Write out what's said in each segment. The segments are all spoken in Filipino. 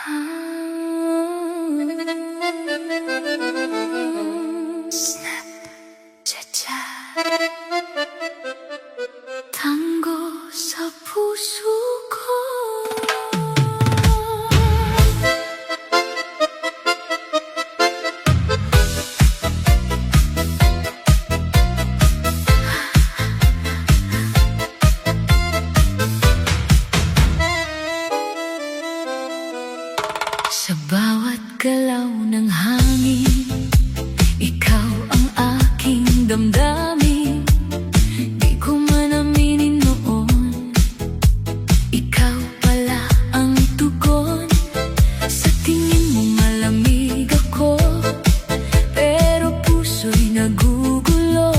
Snap, cha-cha. Tango sa puso ko. Sa bawat galaw ng hangin, ikaw ang aking damdamin. Di ko man aminin noon, ikaw pala ang tugon. Sa tingin mo malamig ako, pero puso'y nagugulo.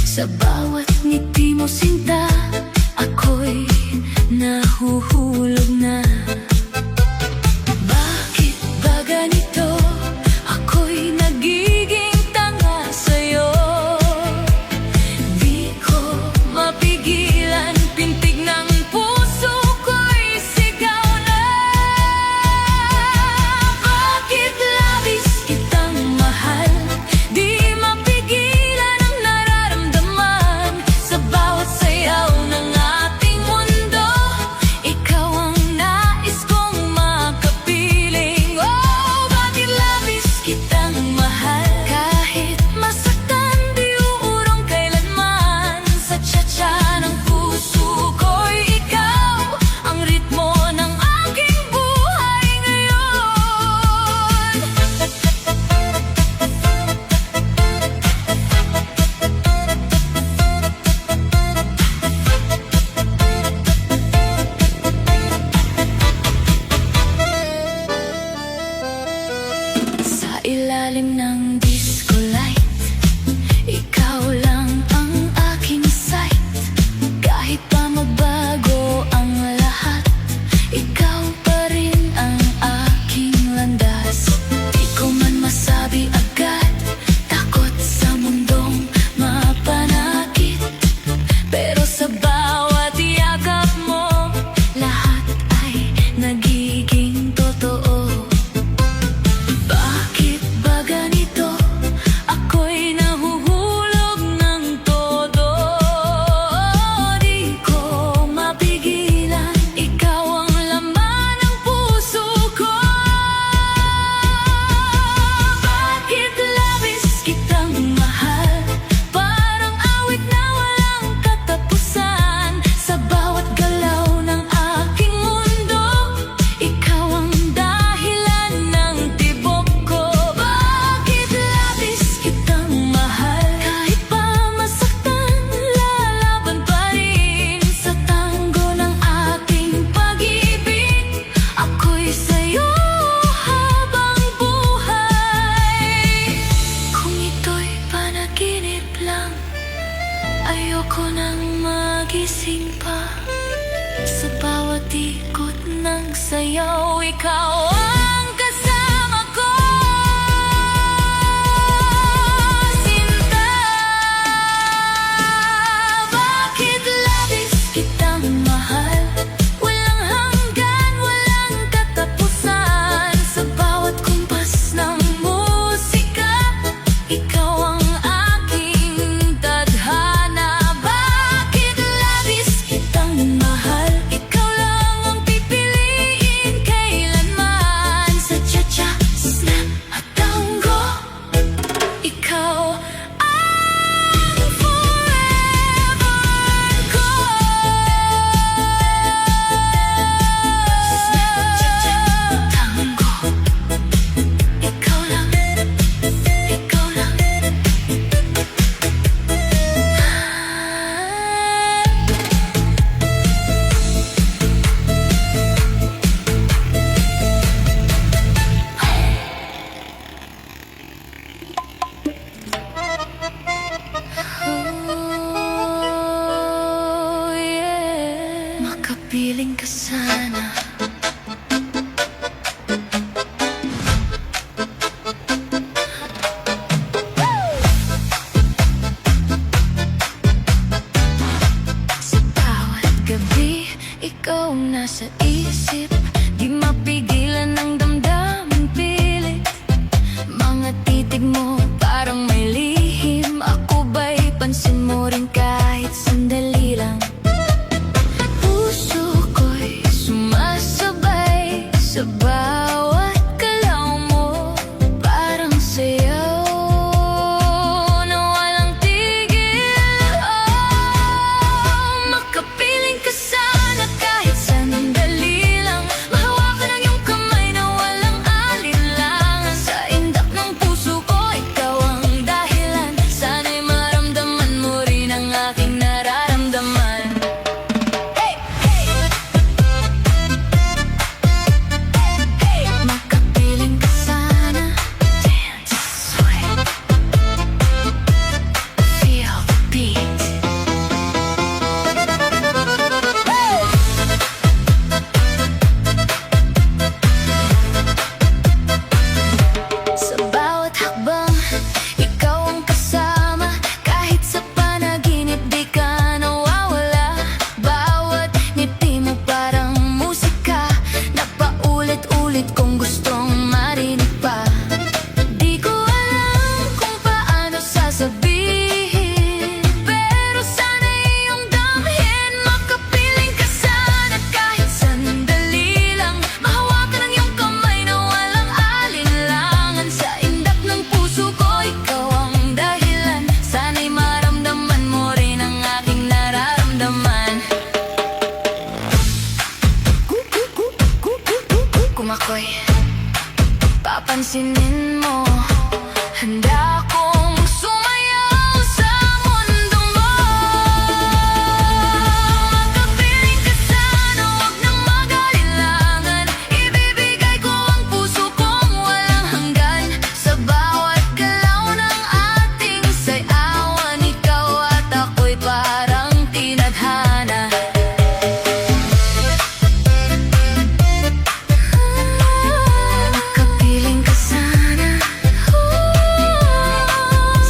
Sa bawat ngiti mo sinta, ako'y nahuhulog na. Ilalim ng disco light, ikaw lang ang aking sight. Kahit pa magbago ang lahat, ikaw pa rin ang aking landas. Di ko man masabi agad, takot sa mundong mapanakit. Pero sa bawat yakap mo, lahat ay nagiging totoo. Ayoko nang magising pa. Sa bawat ikot ng sayaw, ikaw ang kasama ko. Sinta, bakit labis kitang mahal? Walang hanggan, walang katapusan. Sa bawat kumpas ng musika, ikaw ang piling ka sana. Sa bawat gabi, ikaw ang nasa isip. Di mapigilan ng damdaming pilit. Mga titig mo parang may lihim. Ako ba'y pansin mo rin kahit sandali lang? Puso ko'y sumasabay sa bawat galaw mo. Parang sayaw na walang tigil. Oh, makapiling ka sana kahit sandali lang. Mahawakan ang iyong kamay na walang alinlangan. Sa indak ng puso ko, ikaw ang dahilan. Sana'y maramdaman mo rin ang aking nararamdaman. Hey, hey! Hey, makapiling ka sana. Dance, sway. Feel the beat. Sa bawat hakbang, ikaw ang kasama. Kahit sa panaginip, di ka nawawala. Bawat ngiti mo parang musika na paulit-ulit kong gustong marinig pa. Di ko alam kung paano sasabihin, pero sana iyong damhin. Makapiling ka sana kahit sandali lang. Mahawakan ang iyong kamay na walang alinlangan. Sa indak ng puso ko, ikaw ang dahilan. Sana'y maramdaman mo rin ang aking nararamdaman. Kung ako'y papansinin mo, handa akong sumayaw sa mundo mo. Makapiling ka sana, huwag nang mag-alinlangan. Ibibigay ko ang puso kong walang hanggan. Sa bawat galaw ng ating sayawan, ikaw at ako'y parang tinadhana. Makapiling ka sana,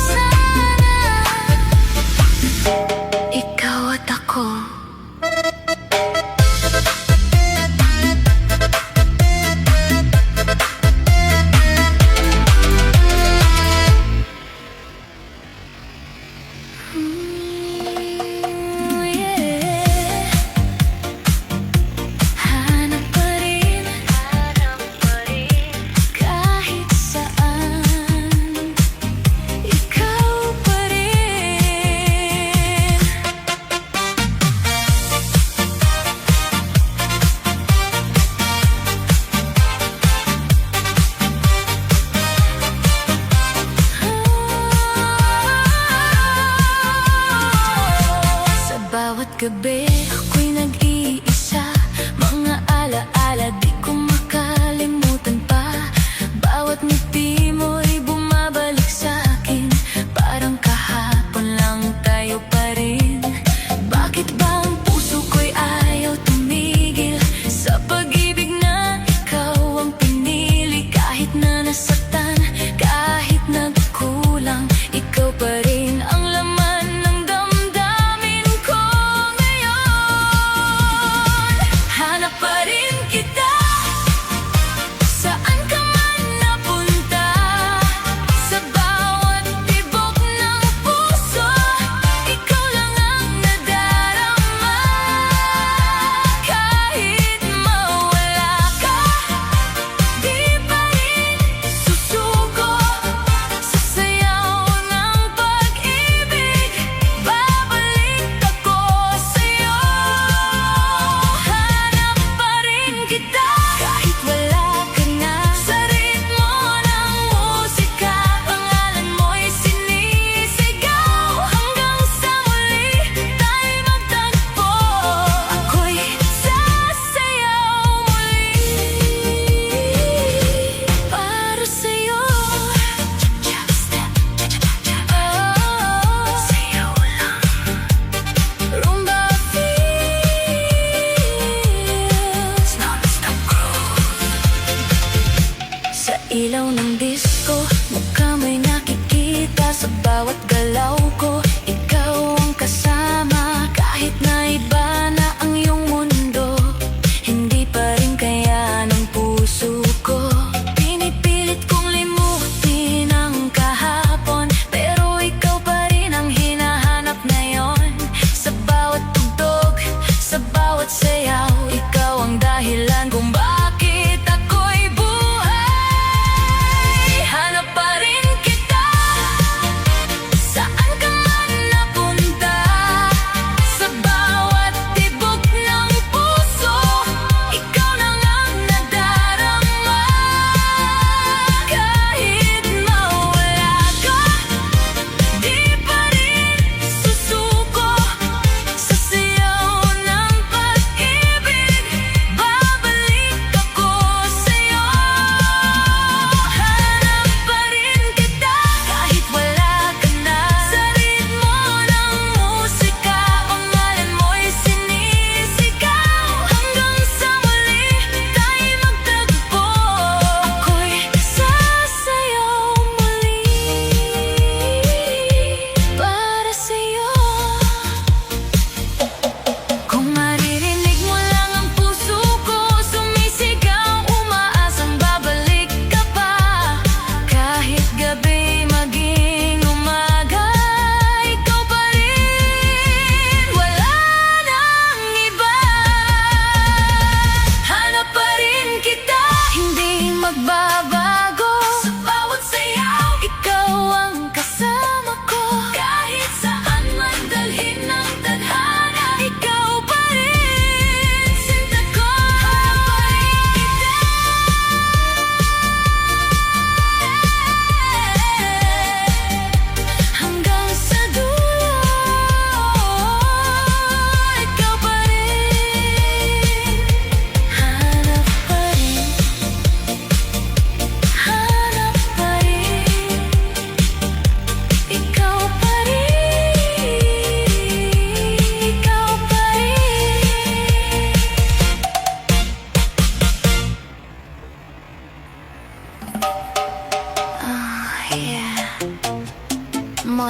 sana. Ikaw at ako. Yeah. Hanap pa rin kahit saan. Ikaw pa rin. Sa bawat gabi, ako'y nag-iisa. Mga alaala di ko makalimutan pa. Bawat ngiti mo'y bumabalik sa'kin. Parang kahapon lang tayo pa rin. Bakit ba ang puso ko'y ayaw tumigil sa pag-ibig na ikaw ang pinili? Kahit na nasaktan, kahit nagkulang, ikaw pa rin ang laman ng damdamin ko ngayon.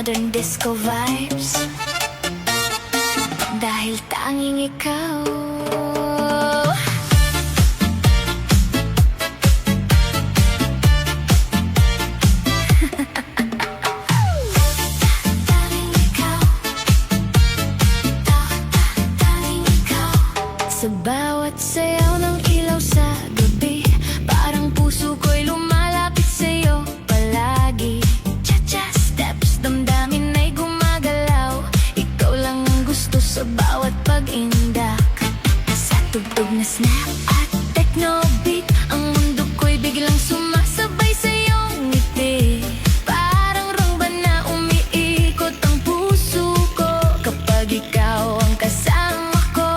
modern disco vibes. Dahil tanging ikaw. Tanging ikaw. Tanging ikaw. Sa bawat sayaw ng ilaw sa gabi, parang puso ko'y lumalapit sa'yo palagi. Cha-cha steps, damdamin ay gumagalaw. Ikaw lang ang gusto sa bawat pag-indak. Sa tugtog na snap at techno beat, ang mundo ko'y biglang sumasabay sa iyong ngiti. Parang rumba na umiikot ang puso ko kapag ikaw ang kasama ko.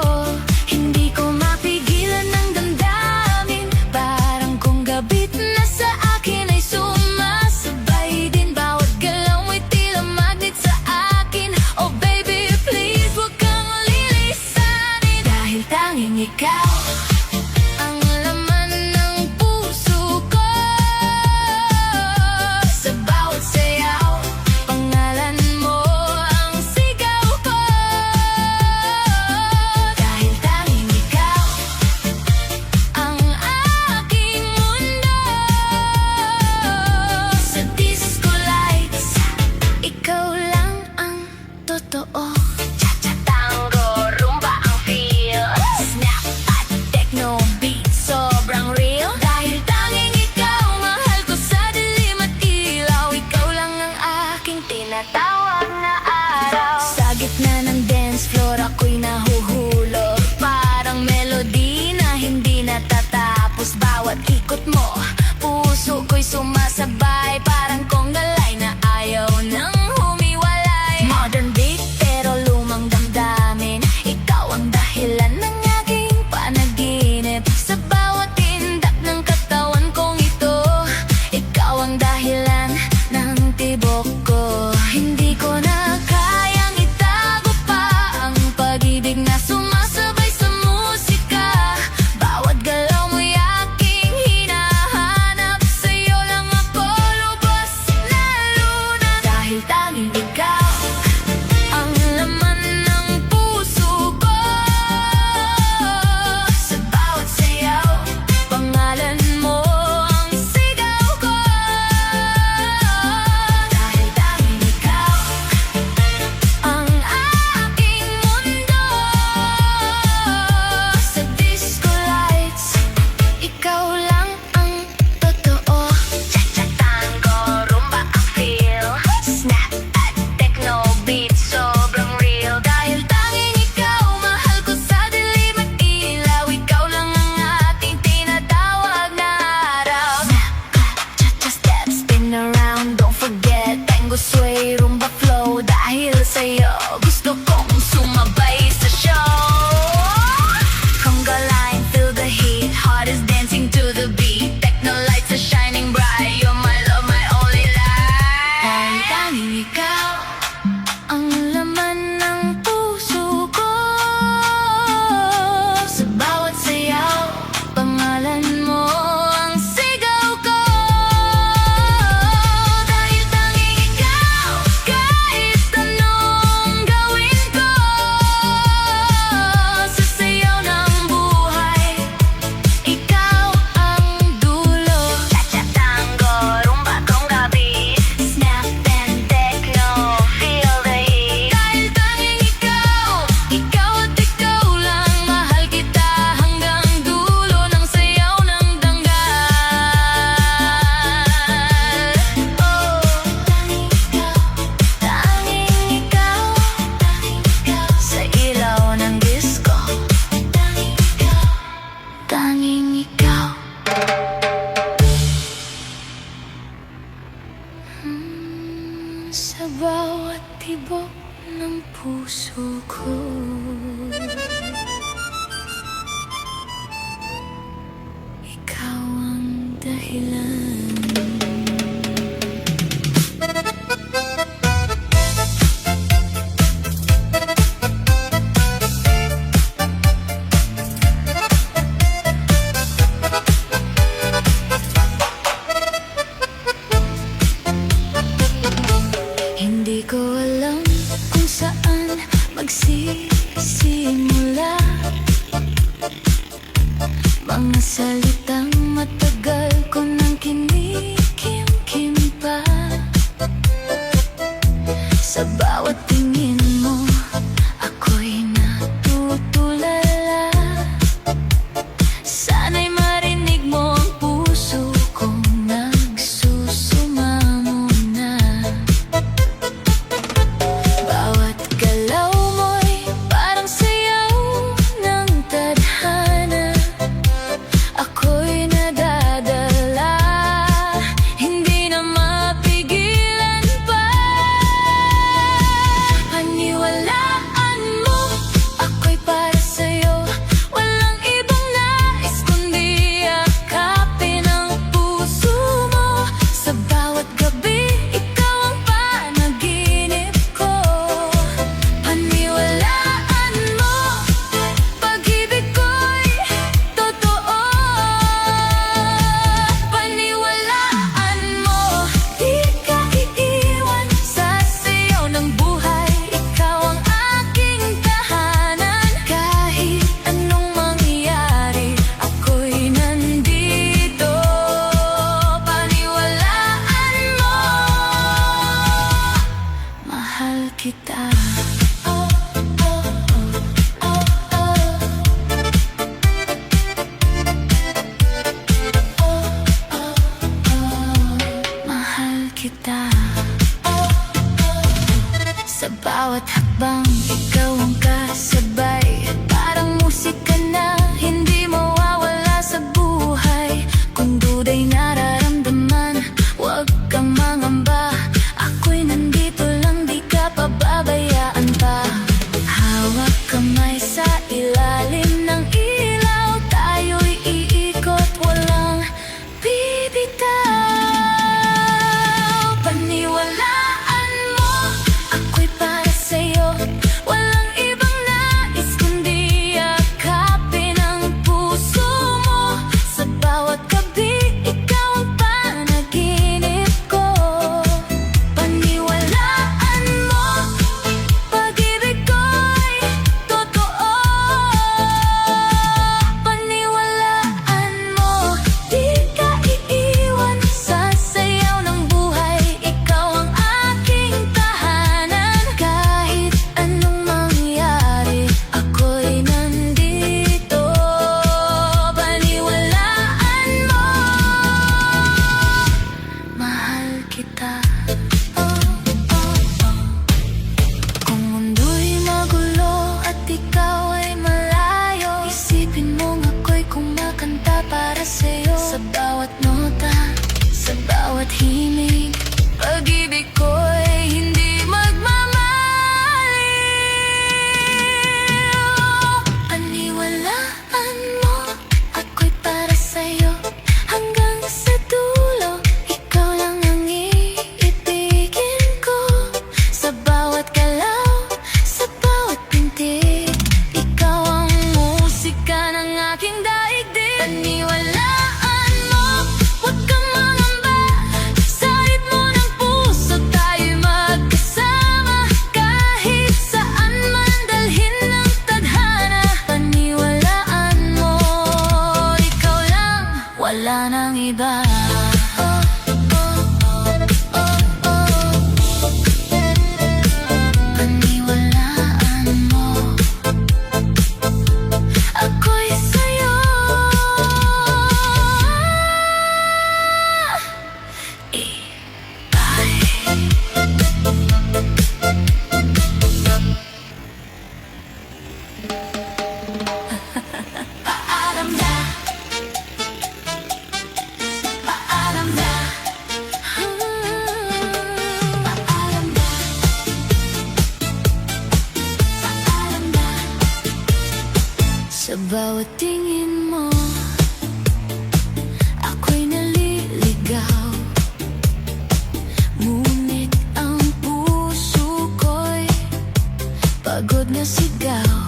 Hindi ko mapigilan ang damdamin, parang kung gabit na sa akin ay sumasabay din. Bawat galaw mo'y tila magnet sa akin. Oh baby, please, huwag kang lilisanin. Dahil tanging ikaw ang laman ng puso ko. Sa bawat sayaw, pangalan mo ang sigaw ko. Dahil tanging ikaw ang aking mundo. Sa disco lights, ikaw lang ang totoo. Cha-cha tango, rumba ang feel. Snap at techno beat, sobrang real. Dahil tanging ikaw, mahal ko sa dilim at ilaw. Ikaw lang ang aking tinatawag na araw. Sa gitna ng dance floor, ako'y nahuhulog. Parang melody na hindi natatapos. Bawat ikot mo, puso ko'y sumasabay. Parang konggalay na ayaw nang humiwalay. Modern beat pero lumang damdamin. Ikaw ang dahilan ng aking panaginip. Sa bawat tindak ng katawan kong ito, ikaw ang dahilan ng tibok ko. Hindi ko na kayang itago pa ang pag-ibig na sumasabay sa musika. Bawat galaw mo'y aking hinahanap. Sa'yo lang ako lubos na luna. Dahil tanging ikaw ang laman ng puso ko. Sa bawat sayaw, pangalan mo ang sigaw ko. Dahil tanging ikaw ang aking mundo. Sa disco lights, ikaw lang ang totoo. Cha-cha tango, rumba ang feel. Snap at techno beat, sobrang real. Dahil tanging ikaw, mahal ko sa dilim at ilaw. Ikaw lang ang ating tinatawag na araw. Snap, clap, cha-cha step, spin around. Don't forget, tango sway, rumba flow. Dahil sa'yo, gusto kong sumabay sa show. Conga line, feel the heat. Heart is dancing to the beat. Techno lights are shining bright. You're my love, my only light. Dahil tanging ikaw ang laman ng puso ko. Sa bawat sayaw, pangalan mo ang sigaw ko. Dahil tanging ikaw, kahit anong gawin ko. Sa sayaw ng buhay, ikaw ang dulo. Cha-cha tango, rumba conga beat. Snap and techno, feel the heat. Dahil tanging ikaw at ikaw lang. Mahal kita hanggang dulo ng sayaw ng danggal. Oh, tanging ikaw, sa ilaw ng disco. Tanging ikaw. Sa bawat tibok ng puso ko, ikaw ang dahilan. Hindi ko Mga salitang matagal ko nang kinikimkim pa. Sa bawat tingin mo, ako'y natutulala. Sana'y marinig mo ang puso kong nagsusumamo na. Bawat galaw mo'y parang sayaw ng tadhana. Ako'y nadadala, hindi na mapigilan pa. Paniwalaan mo, ako'y para sa'yo. Walang ibang nais kundi yakapin ang puso mo. Sa bawat gabi, ikaw ang panaginip ko. Paniwalaan mo, pag-ibig ko'y totoo. Paniwalaan mo, di ka iiwan sa sayaw ng buhay. Ikaw ang aking tahanan. Kahit anong mangyari, ako'y nandito. Paniwalaan mo, mahal kita. Mahal kita. Sa bawat hakbang, ikaw ang kasabay. Parang musika na hindi mawawala sa buhay. Kung duda'y nararamdaman, huwag kang mangamba. Ako'y nandito lang, di ka pababayaan pa. Hawak kamay sa ilalim ng ilaw. Tayo'y iikot, walang bibitaw. Paniwalaan mo, ako'y para sa'yo. Walang ibang nais kundi yakapin ang puso mo. Sa bawat gabi, ikaw ang panaginip ko. Paniwalaan mo, pag-ibig ko'y totoo. Paniwalaan mo, di ka iiwan sa sayaw ng buhay. Ikaw ang aking tahanan. Kahit anong mangyari, ako'y nandito. Paniwalaan mo, mahal kita. Kung mundo'y magulo at ikaw ay malayo, isipin mong ako'y kumakanta para sa'yo. Sa bawat nota, sa bawat himig, pag-ibig ko'y hindi magmamaliw. Paniwalaan mo, ako'y para sa'yo. Hanggang sa dulo, ikaw lang ang iibigin ko. Sa bawat galaw, sa bawat pintig, ikaw ang musika ng aking daigdig. Paniwalaan mo, huwag kang mangamba. Sa ritmo ng puso tayo'y magkasama. Kahit saan man dalhin ng tadhana. Paniwalaan mo, ikaw lang, wala nang iba. Paniwalaan mo, ako'y sa'yo. Paalam na, paalam na, paalam na, paalam na. Sa bawat tingin mo, ako'y naliligaw. Ngunit ang puso ko'y pagod na sigaw.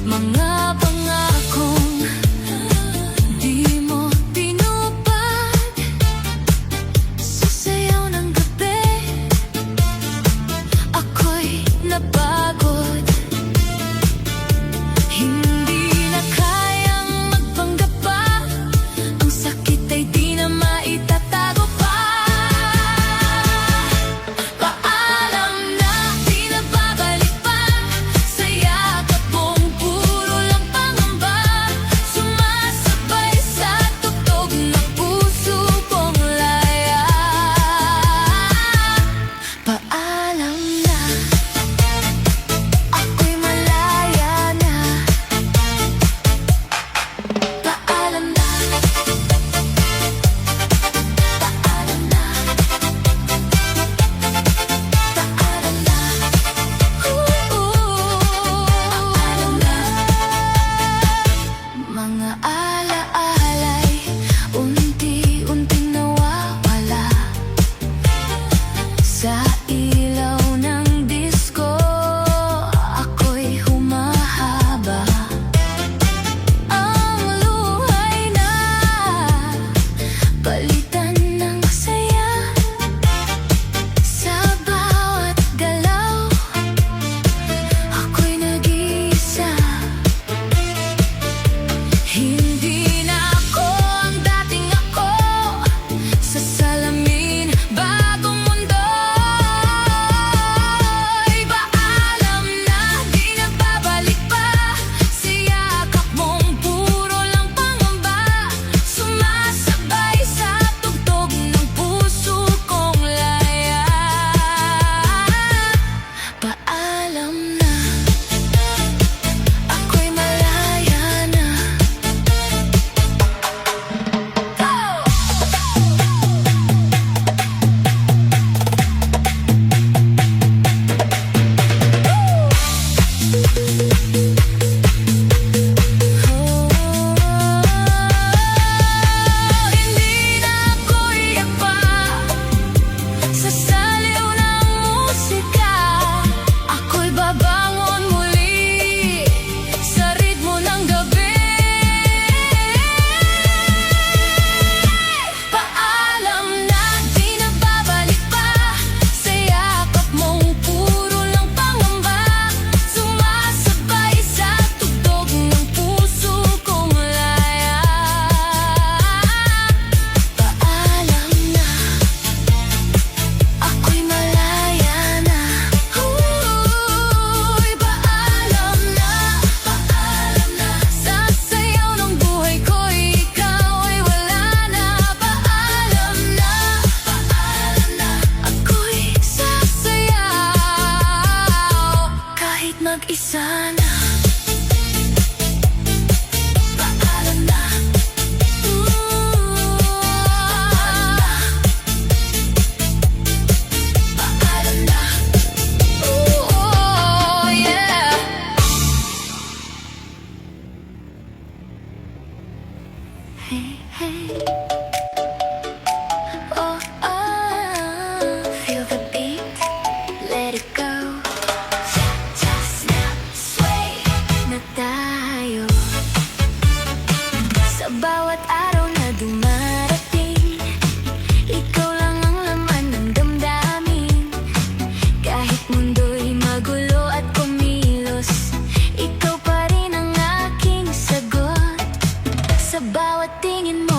Mga pangakong di mo tinupad. Sa sayaw ng gabi, ako'y napagod. Hindi Hindi na ako ang dating ako. Sa salamin, bagong mundo. Paalam na, di na babalik pa. Sa yakap mong puro lang pangamba. Sumasabay sa tugtog ng puso kong laya. Paalam na, ako'y malaya na. Hindi na ako iyak pa sa saliw ng musika. Ako'y babangon muli sa ritmo ng gabi. Paalam na, di na babalik pa. Sa yakap mong puro lang pangamba. Sumasabay sa tugtog ng puso kong laya. Paalam na, ako'y malaya na. Paalam na, paalam na. Sa sayaw ng buhay ko'y ikaw ay wala na. Paalam na, ako'y sasayaw kahit mag-isa na. Paalam na. Paalam na. Oh, yeah. Hey, hey. Oh, feel the beat, let it go. Snap, sway na tayo. Sa bawat araw na dumarating, ikaw lang ang laman ng damdamin. Kahit mundo'y magulo at kumilos, ikaw pa rin ang aking sagot. Sa bawat tingin mo